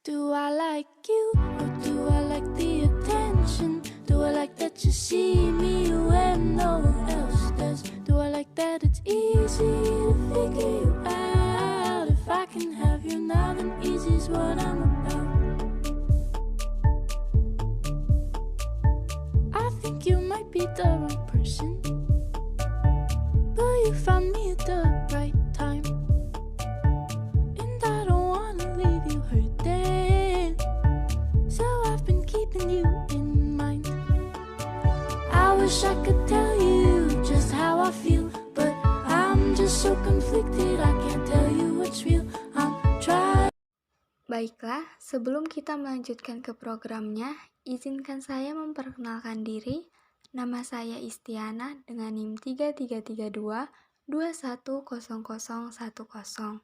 Do I like you, or do I like the attention? Do I like that you see me when no one else does? Do I like that it's easy to figure you out? If I can have you now, then easy's what I'm about. I think you might be the wrong person, but you found me at the right time. And I don't wanna leave you hurting, so I've been keeping you in mind. I wish I could tell you just how I feel, but I'm just so conflicted, I can't tell you what's real. I'm trying. Baiklah, sebelum kita melanjutkan ke programnya, izinkan saya memperkenalkan diri. Nama saya Istiana dengan NIM 3332210010.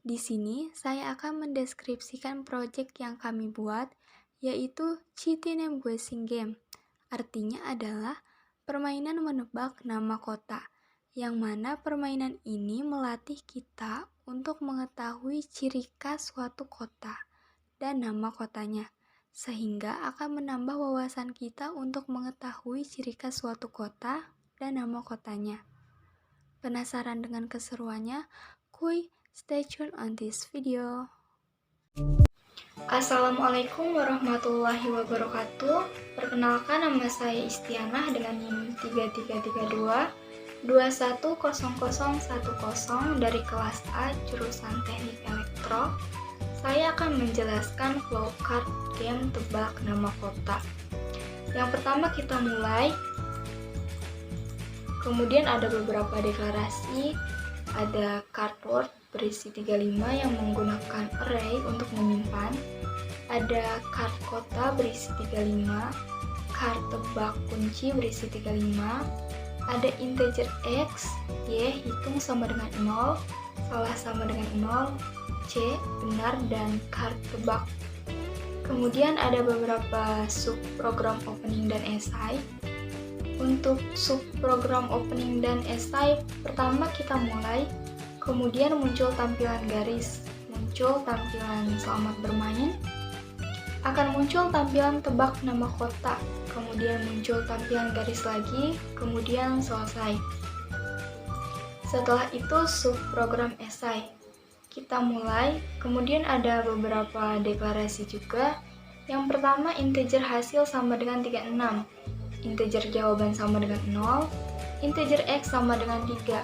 Di sini saya akan mendeskripsikan proyek yang kami buat, yaitu City Name Guessing Game. Artinya adalah permainan menebak nama kota, yang mana permainan ini melatih kita untuk mengetahui ciri khas suatu kota dan nama kotanya, sehingga akan menambah wawasan kita untuk mengetahui ciri khas suatu kota dan nama kotanya. Penasaran dengan keseruannya? Kuy, stay tune on this video. Assalamualaikum warahmatullahi wabarakatuh. Perkenalkan, nama saya Istiana dengan NIM 3332210010 dari kelas A jurusan Teknik Elektro. Saya akan menjelaskan flowcard game tebak nama kota. Yang pertama kita mulai. Kemudian ada beberapa deklarasi. Ada cardboard berisi 35 yang menggunakan array untuk menyimpan. Ada card kota berisi 35. Card tebak kunci berisi 35. Ada integer X, Y hitung sama dengan 0, salah sama dengan 0, C benar, dan card tebak. Kemudian ada beberapa subprogram opening dan esai. Untuk subprogram opening dan esai, pertama kita mulai, kemudian muncul tampilan garis, muncul tampilan selamat bermain, akan muncul tampilan tebak nama kota, kemudian muncul tampilan garis lagi, kemudian selesai. Setelah itu subprogram esai. Kita mulai, kemudian ada beberapa deklarasi juga. Yang pertama, integer hasil sama dengan 36, integer jawaban sama dengan 0, integer X sama dengan 3.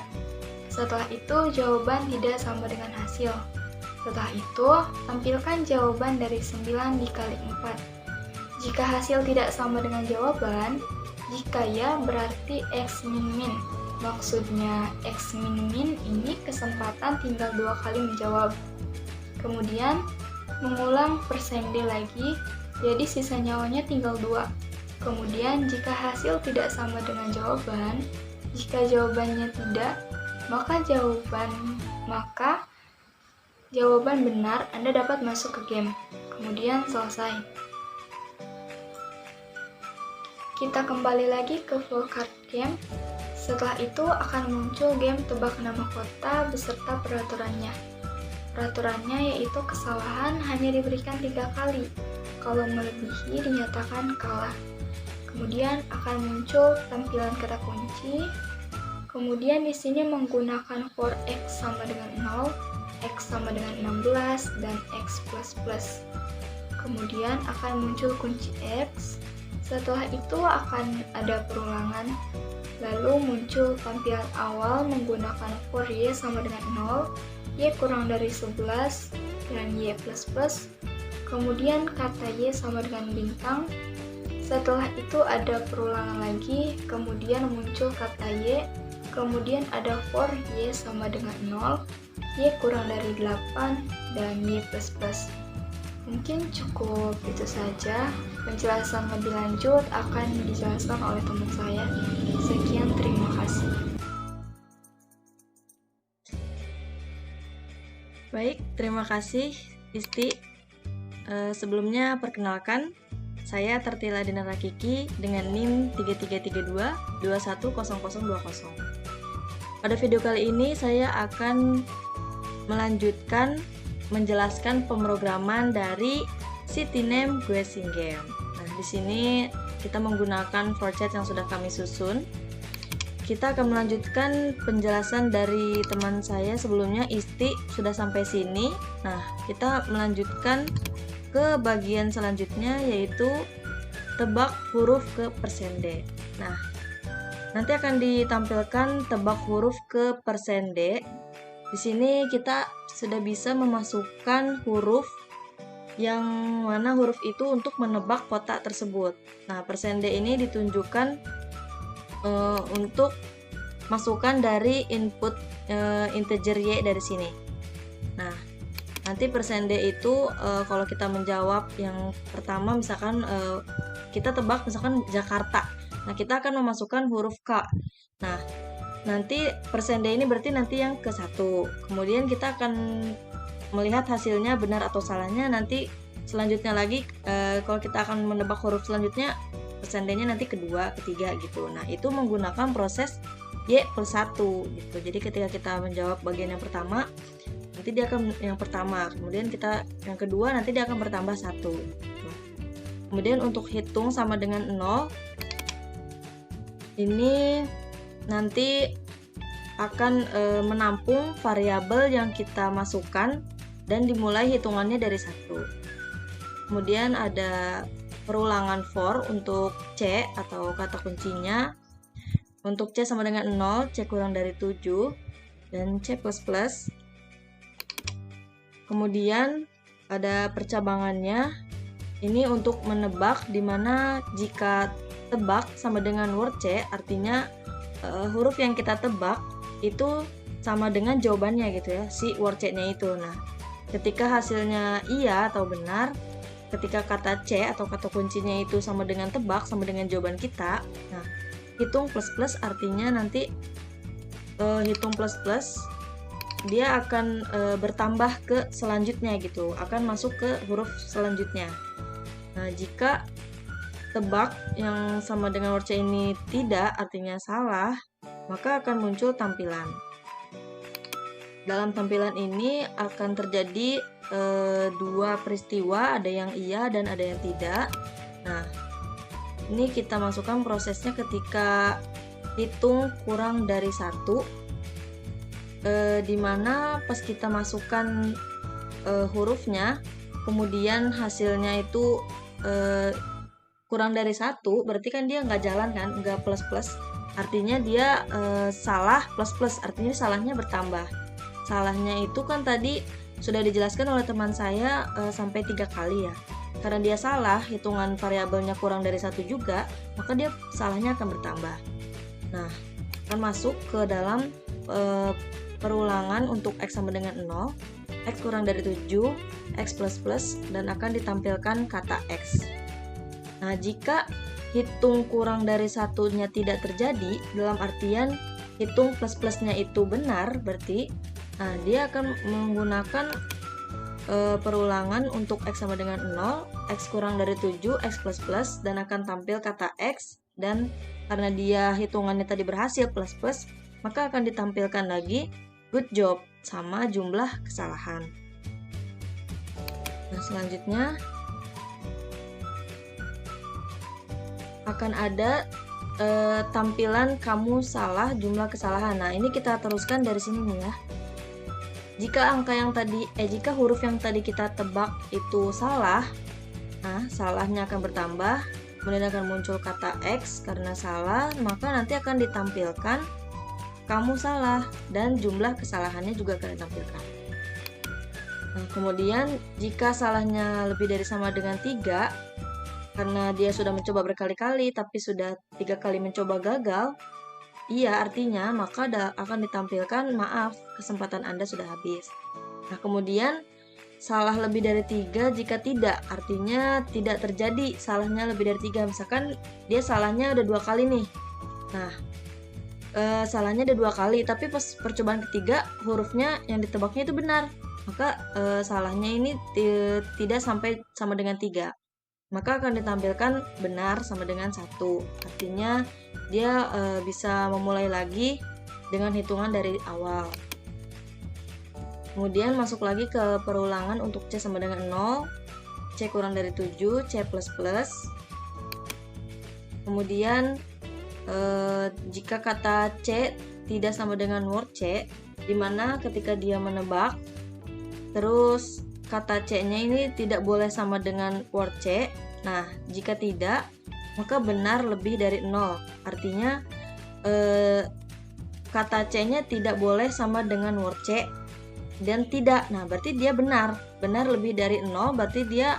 Setelah itu, jawaban tidak sama dengan hasil. Setelah itu, tampilkan jawaban dari 9 dikali 4. Jika hasil tidak sama dengan jawaban, jika ya berarti X min-min. Maksudnya X min-min ini kesempatan tinggal 2 kali menjawab. Kemudian mengulang persen D lagi, jadi sisa nyawanya tinggal 2. Kemudian jika hasil tidak sama dengan jawaban, jika jawabannya tidak, maka jawaban benar, Anda dapat masuk ke game. Kemudian selesai. Kita kembali lagi ke flowcard game. Setelah itu akan muncul game tebak nama kota beserta peraturannya. Peraturannya yaitu kesalahan hanya diberikan 3 kali. Kalau melebihi dinyatakan kalah. Kemudian akan muncul tampilan kata kunci. Kemudian di sini menggunakan for X sama dengan 0, X sama dengan 16, dan X++. Kemudian akan muncul kunci X. Setelah itu akan ada perulangan. Lalu muncul tampilan awal menggunakan for Y sama dengan 0, Y kurang dari 11, dan Y++. Kemudian kata Y sama dengan bintang. Setelah itu ada perulangan lagi, kemudian muncul kata Y, kemudian ada for Y sama dengan 0, Y kurang dari 8, dan Y++. Mungkin cukup itu saja. Penjelasan lebih lanjut akan dijelaskan oleh teman saya. Sekian, terima kasih. Baik, terima kasih Isti. Sebelumnya perkenalkan, saya Tertila Dinara Kiki dengan NIM 3332210020. Pada video kali ini saya akan melanjutkan menjelaskan pemrograman dari CityName Guessing Game. Nah, di sini kita menggunakan flowchart yang sudah kami susun. Kita akan melanjutkan penjelasan dari teman saya sebelumnya, Isti, sudah sampai sini. Nah, kita melanjutkan ke bagian selanjutnya, yaitu tebak huruf ke persende. Nah, nanti akan ditampilkan tebak huruf ke persende. Di sini kita sudah bisa memasukkan huruf yang mana huruf itu untuk menebak kotak tersebut. Nah, persende ini ditunjukkan untuk masukkan dari input integer Y dari sini. Nah, nanti persende itu kalau kita menjawab yang pertama, misalkan kita tebak misalkan Jakarta. Nah, kita akan memasukkan huruf K. Nah, nanti persende ini berarti nanti yang ke 1. Kemudian kita akan melihat hasilnya benar atau salahnya nanti selanjutnya lagi. Kalau kita akan menebak huruf selanjutnya, persendenya nanti kedua, ketiga gitu. Nah, itu menggunakan proses Y plus 1 gitu. Jadi ketika kita menjawab bagian yang pertama, nanti dia akan yang pertama. Kemudian kita yang kedua, nanti dia akan bertambah 1 gitu. Kemudian untuk hitung sama dengan 0, ini nanti akan menampung variabel yang kita masukkan dan dimulai hitungannya dari 1. Kemudian ada perulangan for untuk C atau kata kuncinya. Untuk C sama dengan 0, C kurang dari 7, dan C++. Kemudian ada percabangannya. Ini untuk menebak, dimana jika tebak sama dengan word C, artinya huruf yang kita tebak itu sama dengan jawabannya gitu ya, si word C-nya itu. Nah, ketika hasilnya iya atau benar, ketika kata C atau kata kuncinya itu sama dengan tebak, sama dengan jawaban kita, nah, hitung plus artinya nanti hitung plus dia akan bertambah ke selanjutnya gitu, akan masuk ke huruf selanjutnya. Nah, jika tebak yang sama dengan word C ini tidak, artinya salah, maka akan muncul tampilan. Dalam tampilan ini akan terjadi dua peristiwa, ada yang iya dan ada yang tidak. Nah, ini kita masukkan prosesnya ketika hitung kurang dari 1, dimana pas kita masukkan hurufnya, kemudian hasilnya itu kurang dari 1, berarti kan dia nggak jalan kan, nggak plus, artinya dia salah plus, artinya salahnya bertambah. Salahnya itu kan tadi sudah dijelaskan oleh teman saya sampai 3 kali ya. Karena dia salah, hitungan variabelnya kurang dari 1 juga, maka dia salahnya akan bertambah. Nah, akan masuk ke dalam perulangan untuk X sama dengan 0, X kurang dari 7, X plus, dan akan ditampilkan kata X. Nah, jika hitung kurang dari 1-nya tidak terjadi, dalam artian hitung plus-plusnya itu benar, berarti nah, dia akan menggunakan perulangan untuk X sama dengan 0, X kurang dari 7, X plus, dan akan tampil kata X, dan karena dia hitungannya tadi berhasil plus, maka akan ditampilkan lagi good job sama jumlah kesalahan. Nah, selanjutnya akan ada tampilan kamu salah jumlah kesalahan. Nah, ini kita teruskan dari sini nih ya. Jika jika huruf yang tadi kita tebak itu salah, nah salahnya akan bertambah, kemudian akan muncul kata X karena salah, maka nanti akan ditampilkan kamu salah dan jumlah kesalahannya juga akan ditampilkan. Nah, kemudian jika salahnya lebih dari sama dengan 3, karena dia sudah mencoba berkali-kali tapi sudah 3 kali mencoba gagal, iya artinya maka akan ditampilkan maaf, kesempatan Anda sudah habis. Nah, kemudian salah lebih dari 3 jika tidak, artinya tidak terjadi salahnya lebih dari 3. Misalkan dia salahnya udah 2 kali nih. Nah, salahnya ada 2 kali, tapi pas percobaan ketiga hurufnya yang ditebaknya itu benar. Maka salahnya ini tidak sampai sama dengan 3. Maka akan ditampilkan benar sama dengan 1. Artinya dia bisa memulai lagi dengan hitungan dari awal. Kemudian masuk lagi ke perulangan untuk C sama dengan 0, C kurang dari 7, C++. Kemudian jika kata C tidak sama dengan word C, dimana ketika dia menebak, terus kata C-nya ini tidak boleh sama dengan word C. Nah, jika tidak, maka benar lebih dari 0. Artinya kata C-nya tidak boleh sama dengan word C dan tidak. Nah, berarti dia benar lebih dari 0, berarti dia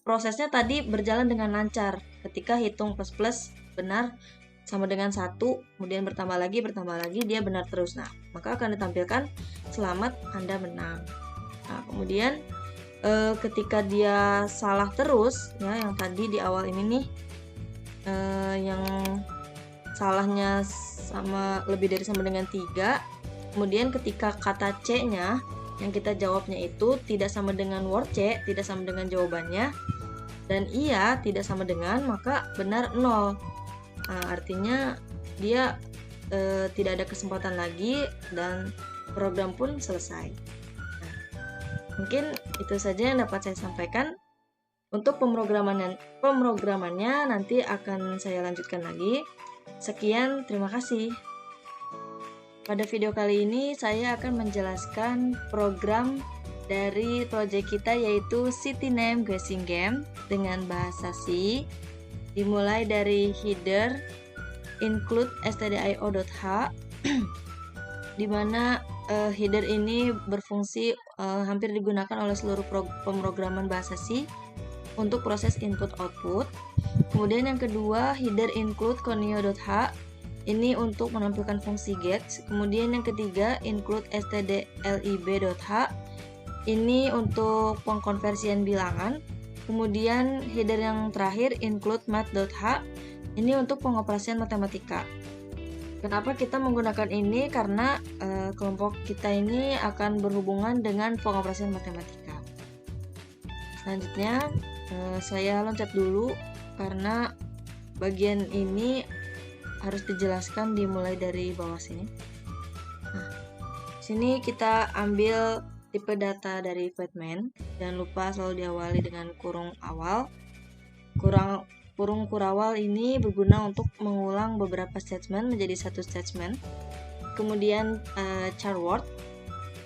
prosesnya tadi berjalan dengan lancar. Ketika hitung plus benar sama dengan 1, kemudian bertambah lagi, dia benar terus. Nah, maka akan ditampilkan selamat Anda menang. Nah, kemudian ketika dia salah terus, ya, yang tadi di awal ini nih, yang salahnya lebih dari sama dengan 3. Kemudian ketika kata C-nya yang kita jawabnya itu tidak sama dengan word C, tidak sama dengan jawabannya, dan iya tidak sama dengan, maka benar 0. Nah, artinya dia tidak ada kesempatan lagi dan program pun selesai. Nah, mungkin itu saja yang dapat saya sampaikan. Untuk pemrogramannya nanti akan saya lanjutkan lagi. Sekian, terima kasih. Pada video kali ini saya akan menjelaskan program dari project kita, yaitu CityName Guessing Game dengan bahasa C. Dimulai dari header include stdio.h, di mana header ini berfungsi hampir digunakan oleh seluruh pemrograman bahasa C untuk proses input-output. Kemudian yang kedua, header include conio.h, ini untuk menampilkan fungsi get. Kemudian yang ketiga, include stdlib.h, ini untuk pengkonversian bilangan. Kemudian header yang terakhir, include math.h, ini untuk pengoperasian matematika. Kenapa kita menggunakan ini? Karena kelompok kita ini akan berhubungan dengan pengoperasian matematika. Selanjutnya saya loncat dulu karena bagian ini harus dijelaskan dimulai dari bawah sini. Nah, sini kita ambil tipe data dari Batman. Jangan lupa selalu diawali dengan kurung awal. Kurung kurawal ini berguna untuk mengulang beberapa statement menjadi satu statement. Kemudian char word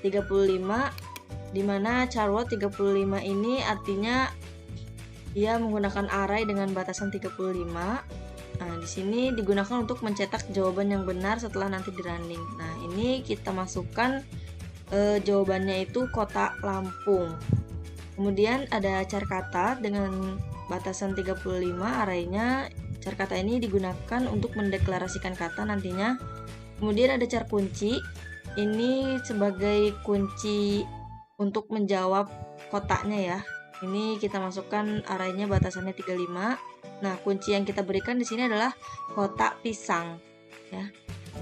35, di mana char word 35 ini artinya dia menggunakan array dengan batasan 35. Nah, di sini digunakan untuk mencetak jawaban yang benar setelah nanti di running. Nah, ini kita masukkan jawabannya itu kota Lampung. Kemudian ada char kata dengan batasan 35 arraynya. Char kata ini digunakan untuk mendeklarasikan kata nantinya. Kemudian ada char kunci, ini sebagai kunci untuk menjawab kotaknya ya. Ini kita masukkan arraynya batasannya 35. Nah, kunci yang kita berikan di sini adalah kotak pisang ya.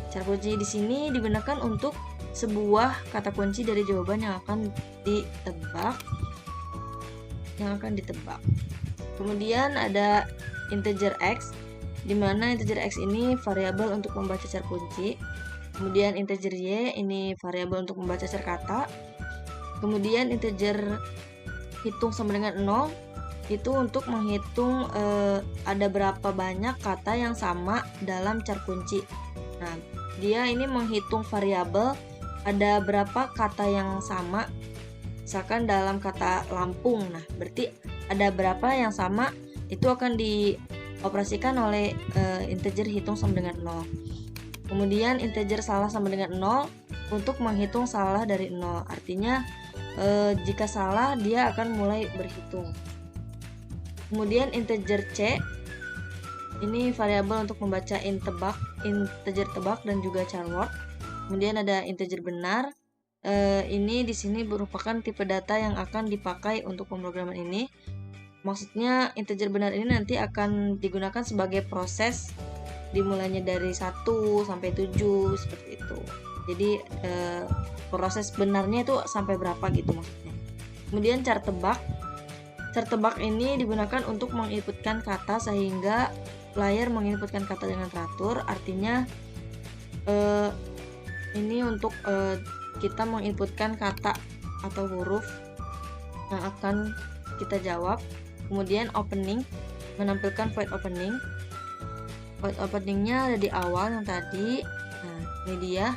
Char kunci di sini digunakan untuk sebuah kata kunci dari jawaban yang akan ditebak. Kemudian ada integer x, di mana integer x ini variabel untuk membaca char kunci. Kemudian integer y ini variabel untuk membaca char kata. Kemudian integer hitung sama dengan 0 itu untuk menghitung ada berapa banyak kata yang sama dalam char kunci. Nah, dia ini menghitung variabel ada berapa kata yang sama, misalkan dalam kata Lampung. Nah, berarti ada berapa yang sama, itu akan dioperasikan oleh integer hitung sama dengan 0. Kemudian integer salah sama dengan 0 untuk menghitung salah dari 0. Artinya jika salah dia akan mulai berhitung. Kemudian integer c ini variabel untuk membaca integer tebak dan juga char word. Kemudian ada integer benar. Ini di sini merupakan tipe data yang akan dipakai untuk pemrograman ini. Maksudnya integer benar ini nanti akan digunakan sebagai proses dimulainya dari 1 sampai 7 seperti itu. Jadi proses benarnya itu sampai berapa gitu maksudnya. Kemudian char tebak. Char tebak ini digunakan untuk menginputkan kata sehingga player menginputkan kata dengan teratur. Artinya ini untuk kita menginputkan kata atau huruf yang akan kita jawab. Kemudian opening, menampilkan void opening. Void openingnya ada di awal yang tadi. Nah, ini dia.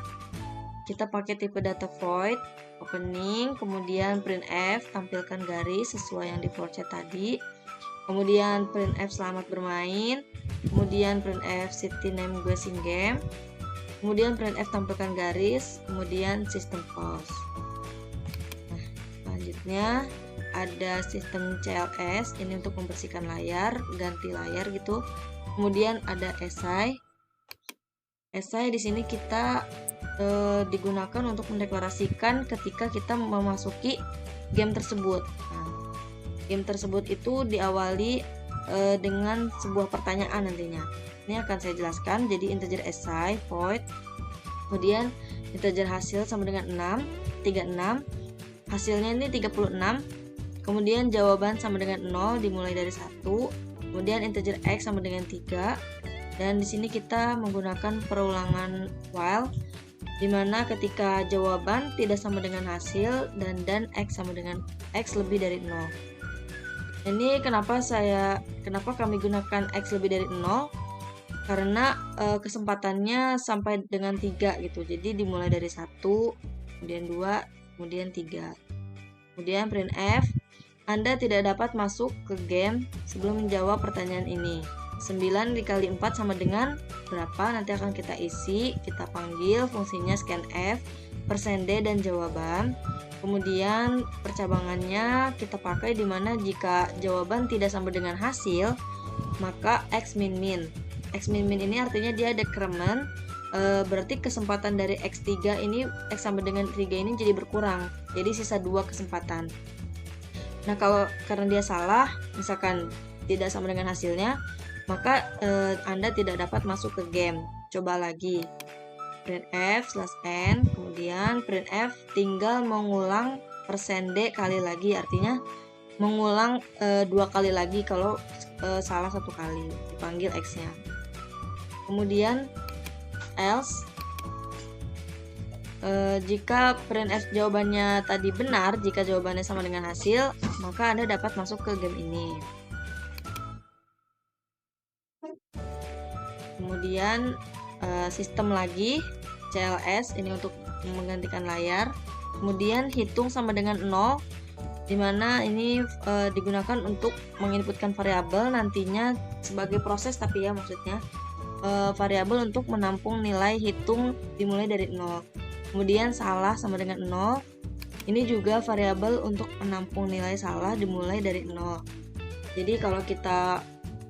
Kita pakai tipe data void opening, kemudian printf, tampilkan garis sesuai yang di for chat tadi. Kemudian printf selamat bermain, kemudian printf city name guessing game, kemudian printf tampilkan garis, kemudian system pause. Nah, selanjutnya ada sistem CLS, ini untuk membersihkan layar, ganti layar gitu. Kemudian ada essay. Essay di sini kita digunakan untuk mendeklarasikan ketika kita memasuki game tersebut. Nah, game tersebut itu diawali dengan sebuah pertanyaan nantinya. Ini akan saya jelaskan. Jadi integer essay void, kemudian integer hasil sama dengan 6, 36. Hasilnya ini 36. Kemudian jawaban sama dengan 0 dimulai dari 1. Kemudian integer x sama dengan 3. Dan di sini kita menggunakan perulangan while, dimana ketika jawaban tidak sama dengan hasil dan x sama dengan x lebih dari 0. Ini kenapa kami gunakan x lebih dari 0? Karena kesempatannya sampai dengan 3 gitu. Jadi dimulai dari 1, kemudian 2, kemudian 3. Kemudian printf, Anda tidak dapat masuk ke game sebelum menjawab pertanyaan ini. 9 dikali 4 sama dengan berapa? Nanti akan kita isi, kita panggil fungsinya scanf, %d dan jawaban. Kemudian percabangannya kita pakai dimana jika jawaban tidak sama dengan hasil, maka x min min. X min min ini artinya dia decrement, berarti kesempatan dari x3 ini, x sama dengan 3 ini jadi berkurang, jadi sisa 2 kesempatan. Nah, kalau karena dia salah, misalkan tidak sama dengan hasilnya, maka Anda tidak dapat masuk ke game. Coba lagi, printf /n, kemudian printf tinggal mengulang %d kali lagi, artinya mengulang 2 kali lagi kalau salah 1 kali, dipanggil x-nya. Kemudian else, jika printf jawabannya tadi benar, jika jawabannya sama dengan hasil, maka Anda dapat masuk ke game ini. Kemudian sistem lagi CLS, ini untuk menggantikan layar. Kemudian hitung sama dengan 0, dimana ini digunakan untuk menginputkan variabel nantinya sebagai proses, tapi ya maksudnya variabel untuk menampung nilai hitung dimulai dari 0. Kemudian salah sama dengan 0, ini juga variabel untuk menampung nilai salah dimulai dari 0. Jadi kalau kita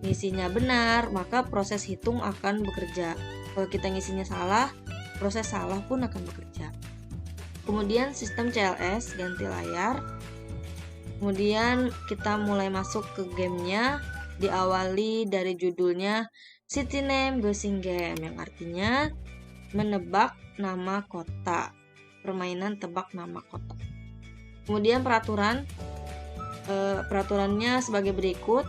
ngisinya benar, maka proses hitung akan bekerja. Kalau kita ngisinya salah, proses salah pun akan bekerja. Kemudian sistem CLS, ganti layar. Kemudian kita mulai masuk ke gamenya, diawali dari judulnya City Name Guessing Game, yang artinya menebak nama kota, permainan tebak nama kota. Kemudian peraturannya sebagai berikut.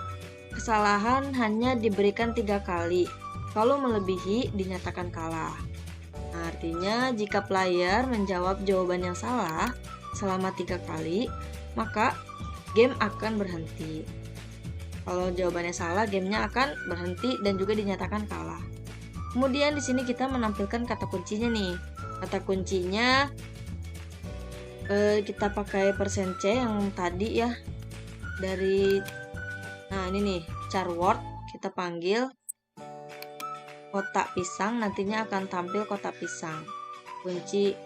Kesalahan hanya diberikan 3 kali. Kalau melebihi, dinyatakan kalah. Nah, artinya jika player menjawab jawaban yang salah selama 3 kali, maka game akan berhenti. Kalau jawabannya salah, gamenya akan berhenti dan juga dinyatakan kalah. Kemudian di sini kita menampilkan kata kuncinya nih. Kata kuncinya kita pakai %c yang tadi ya, dari nah ini nih, char word, kita panggil kotak pisang, nantinya akan tampil kotak pisang. Kunci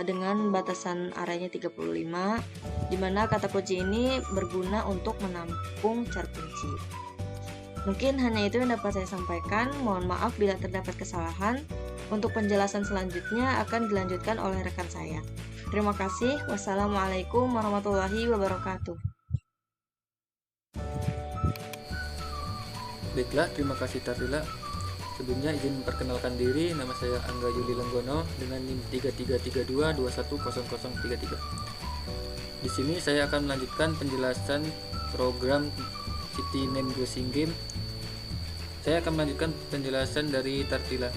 dengan batasan arenya 35, dimana kata kunci ini berguna untuk menampung char kunci. Mungkin hanya itu yang dapat saya sampaikan. Mohon maaf bila terdapat kesalahan. Untuk penjelasan selanjutnya akan dilanjutkan oleh rekan saya. Terima kasih. Wassalamualaikum warahmatullahi wabarakatuh. Baiklah, terima kasih Tartila. Sebelumnya izin memperkenalkan diri, nama saya Angga Yuli Lenggono dengan NIM 3332210033. Di sini saya akan melanjutkan penjelasan program City Name Guessing Game. Saya akan melanjutkan penjelasan dari Tartila.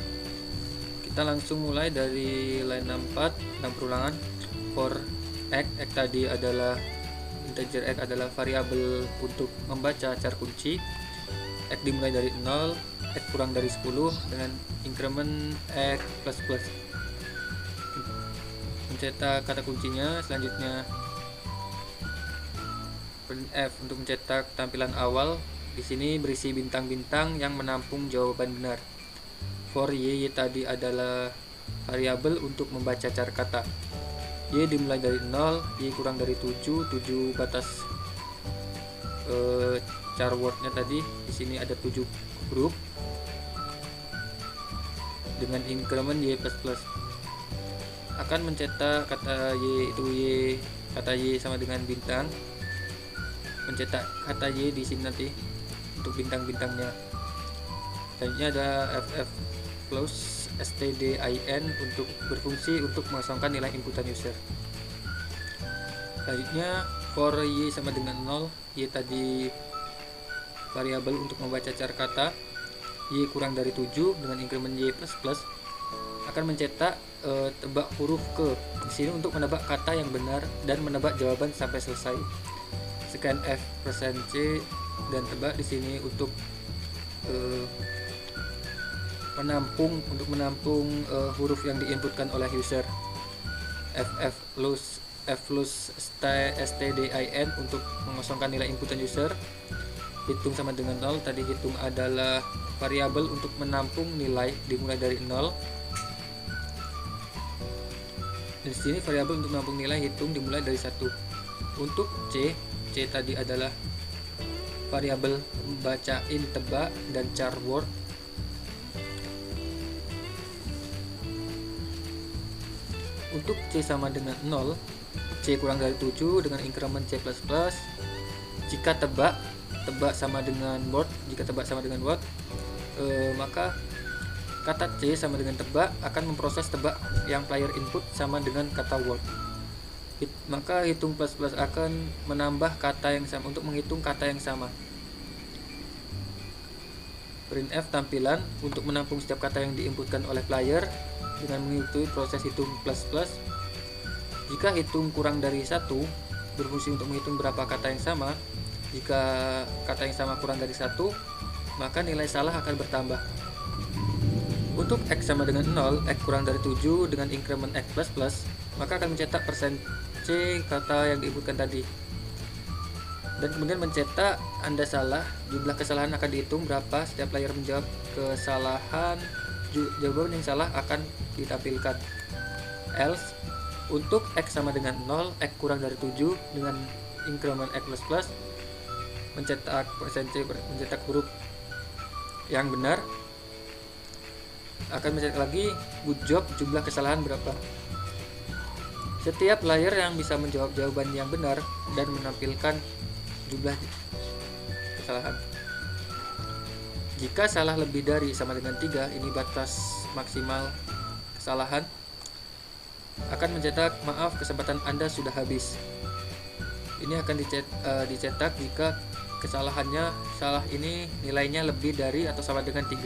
Kita langsung mulai dari line 64, 6 perulangan. For x tadi adalah integer x adalah variabel untuk membaca car kunci. X dimulai dari 0, x kurang dari 10 dengan increment x plus plus. Mencetak kata kuncinya. Selanjutnya printf untuk mencetak tampilan awal. Di sini berisi bintang-bintang yang menampung jawaban benar. For y tadi adalah variabel untuk membaca car kata. Y dimulai dari 0, y kurang dari 7 batas char wordnya tadi. Di sini ada 7 huruf dengan increment y plus plus. Akan mencetak kata y itu kata y sama dengan bintang. Mencetak kata y di sini nanti untuk bintang-bintangnya. Selanjutnya ada ff close stdin untuk berfungsi untuk mengosongkan nilai inputan user. Selanjutnya for y sama dengan 0, y tadi variabel untuk membaca car kata. Y kurang dari 7 dengan increment y plus plus akan mencetak tebak huruf ke di sini untuk menebak kata yang benar dan menebak jawaban sampai selesai. Scan f %c dan tebak di sini untuk menampung huruf yang diinputkan oleh user. ff loose stdin untuk mengosongkan nilai inputan user. Hitung sama dengan 0, tadi hitung adalah variabel untuk menampung nilai dimulai dari 0. Dan di sini variabel untuk menampung nilai hitung dimulai dari 1. Untuk c tadi adalah variabel bacain tebak dan char word. Untuk c sama dengan 0, c kurang dari 7 dengan increment c plus plus. Jika tebak sama dengan word, maka kata c sama dengan tebak akan memproses tebak yang player input sama dengan kata word. Maka hitung plus plus akan menambah kata yang sama untuk menghitung kata yang sama. Printf tampilan untuk menampung setiap kata yang diinputkan oleh player dengan mengikuti proses hitung plus plus. Jika hitung kurang dari 1, berfungsi untuk menghitung berapa kata yang sama. Jika kata yang sama kurang dari 1, maka nilai salah akan bertambah. Untuk x sama dengan 0, x kurang dari 7 dengan increment x plus plus, maka akan mencetak %c kata yang diinputkan tadi. Dan kemudian mencetak Anda salah, jumlah kesalahan akan dihitung berapa setiap player menjawab kesalahan. Jawaban yang salah akan ditampilkan. Else untuk x sama dengan 0, x kurang dari 7 dengan increment x plus plus, mencetak huruf yang benar, akan mencetak lagi good job jumlah kesalahan berapa. Setiap player yang bisa menjawab jawaban yang benar dan menampilkan jumlah kesalahan. Jika salah lebih dari sama dengan 3, ini batas maksimal kesalahan, akan mencetak maaf kesempatan Anda sudah habis. Ini akan dicetak jika salah ini nilainya lebih dari atau sama dengan 3.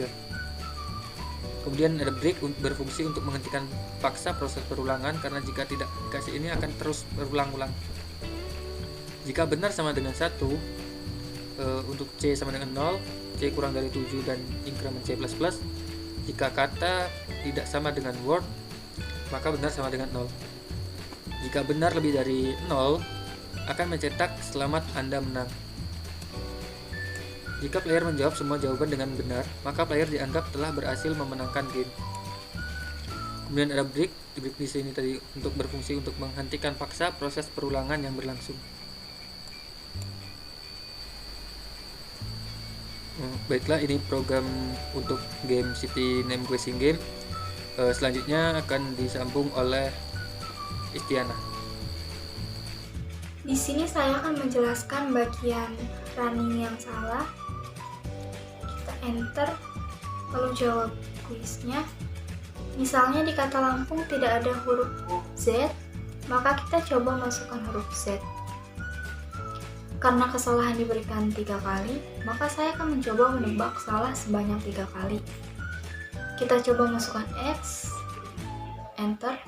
Kemudian ada break berfungsi untuk menghentikan paksa proses perulangan, karena jika tidak dikasih ini akan terus berulang-ulang. Jika benar sama dengan 1, untuk c sama dengan 0, c kurang dari 7 dan increment c plus plus. Jika kata tidak sama dengan word, maka benar sama dengan 0. Jika benar lebih dari 0, akan mencetak selamat Anda menang. Jika player menjawab semua jawaban dengan benar, maka player dianggap telah berhasil memenangkan game. Kemudian ada break di sini tadi untuk berfungsi untuk menghentikan paksa proses perulangan yang berlangsung. Baiklah, ini program untuk game City Name Guessing Game. Selanjutnya akan disambung oleh Istiana. Di sini saya akan menjelaskan bagian running yang salah. Kita enter, lalu jawab kuisnya. Misalnya di kata Lampung tidak ada huruf Z, maka kita coba masukkan huruf Z. Karena kesalahan diberikan 3 kali, maka saya akan mencoba menebak salah sebanyak 3 kali. Kita coba masukkan X, enter.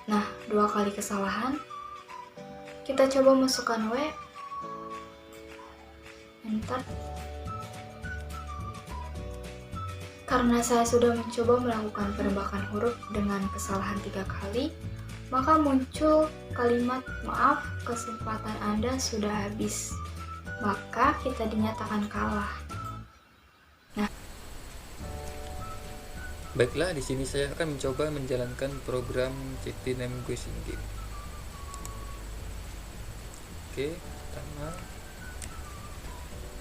Nah, 2 kali kesalahan. Kita coba masukkan W, enter. Karena saya sudah mencoba melakukan penembakan huruf dengan kesalahan 3 kali, maka muncul kalimat maaf, kesempatan Anda sudah habis. Maka kita dinyatakan kalah. Baiklah, di sini saya akan mencoba menjalankan program Citinem Guessing Game. Oke, pertama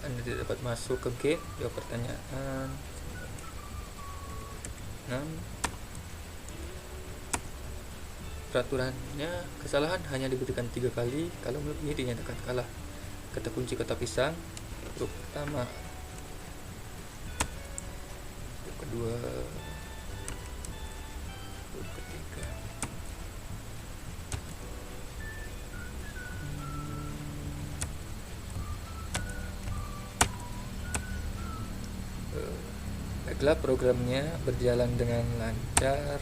Anda tidak dapat masuk ke game, jawab pertanyaan 6. Peraturannya, kesalahan hanya diberikan 3 kali, kalau melebihi dinyatakan kalah. Kata kunci kotak pisang, huruf pertama, huruf kedua, huruf ketiga. Baiklah, programnya berjalan dengan lancar.